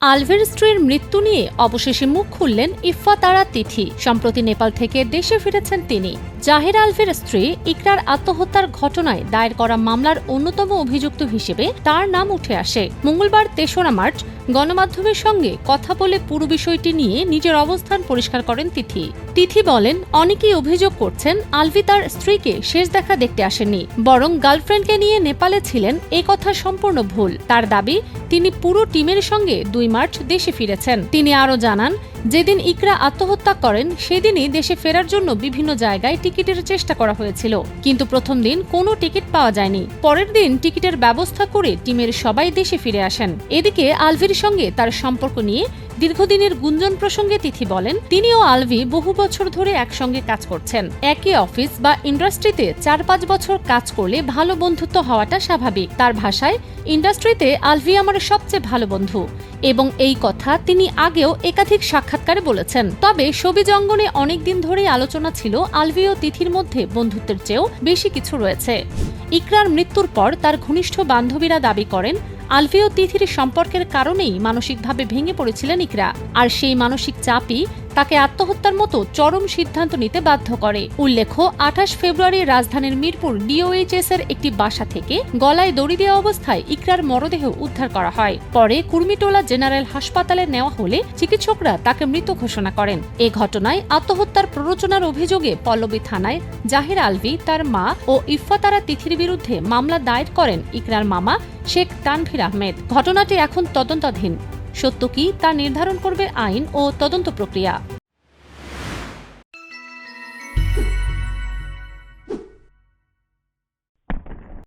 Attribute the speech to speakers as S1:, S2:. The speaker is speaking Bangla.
S1: আলভির স্ত্রীর মৃত্যু নিয়ে অবশেষে মুখ খুললেন ইফফাতারা তিথি। সম্প্রতি নেপাল থেকে দেশে ফিরেছেন তিনি। জাহির আলভির স্ত্রী ইকরার আত্মহত্যার ঘটনায় দায়ের করা মামলার অন্যতম অভিযুক্ত হিসেবে তার নাম উঠে আসে। মঙ্গলবার ৩রা মার্চ গণমাধ্যমের সঙ্গে কথা বলে পুরো বিষয়টি নিয়ে নিজের অবস্থান পরিষ্কার করেন তিথি। তিথি বলেন, অনেকেই অভিযোগ করছেন আলভি তার স্ত্রীকে শেষ দেখা দেখতে আসেননি, বরং গার্লফ্রেন্ডকে নিয়ে নেপালে ছিলেন। এ কথা সম্পূর্ণ ভুল। তার দাবি, তিনি পুরো টিমের সঙ্গে ২ মার্চ দেশে ফিরেছেন। তিনি আরও জানান, যেদিন ইকরা আত্মহত্যা করেন সেদিনই দেশে ফেরার জন্য বিভিন্ন জায়গায় টিকিটের চেষ্টা করা হয়েছিল, কিন্তু প্রথম দিন কোনো টিকিট পাওয়া যায়নি। পরের দিন টিকিটের ব্যবস্থা করে টিমের সবাই দেশে ফিরে আসেন। এদিকে আলভির সঙ্গে তার সম্পর্ক নিয়ে দীর্ঘদিনের গুঞ্জন প্রসঙ্গে তিথি বলেন, তিনি ও আলভি বহু বছর ধরে একসঙ্গে কাজ করছেন। একই অফিস বা ইন্ডাস্ট্রিতে ৪-৫ বছর কাজ করলে ভালো বন্ধুত্ব হওয়াটা স্বাভাবিক। তার ভাষায়, ইন্ডাস্ট্রিতে আলভি আমার সবচেয়ে ভালো বন্ধু এবং এই কথা তিনি আগেও একাধিক সাক্ষাৎকারে বলেছেন। তবে শোবিজ অঙ্গনে অনেকদিন ধরেই আলোচনা ছিল আলভি ও তিথির মধ্যে বন্ধুত্বের চেয়েও বেশি কিছু রয়েছে। ইকরার মৃত্যুর পর তার ঘনিষ্ঠ বান্ধবীরা দাবি করেন, আলভি ও তিথির সম্পর্কের কারণেই মানসিকভাবে ভেঙে পড়েছিলেন ইকরা, আর সেই মানসিক চাপই তাকে আত্মহত্যার মতো চরম সিদ্ধান্ত নিতে বাধ্য করে। উল্লেখ্য, ২৮ ফেব্রুয়ারি রাজধানীর মিরপুর ডিওএইচএস এর একটি বাসা থেকে গলায় দড়ি দেওয়া অবস্থায় ইকরার মরদেহ উদ্ধার করা হয়। পরে কুর্মিটোলা জেনারেল হাসপাতালে নেওয়া হলে চিকিৎসকরা তাকে মৃত ঘোষণা করেন। এ ঘটনায় আত্মহত্যার প্ররোচনার অভিযোগে পল্লবী থানায় জাহির আলভি, তার মা ও ইফফাতারা তিথির বিরুদ্ধে মামলা দায়ের করেন ইকরার মামা শেখ তানভীর আহমেদ। ঘটনাটি এখন তদন্তাধীন। সত্য কি তা নির্ধারণ করবে আইন ও তদন্ত প্রক্রিয়া।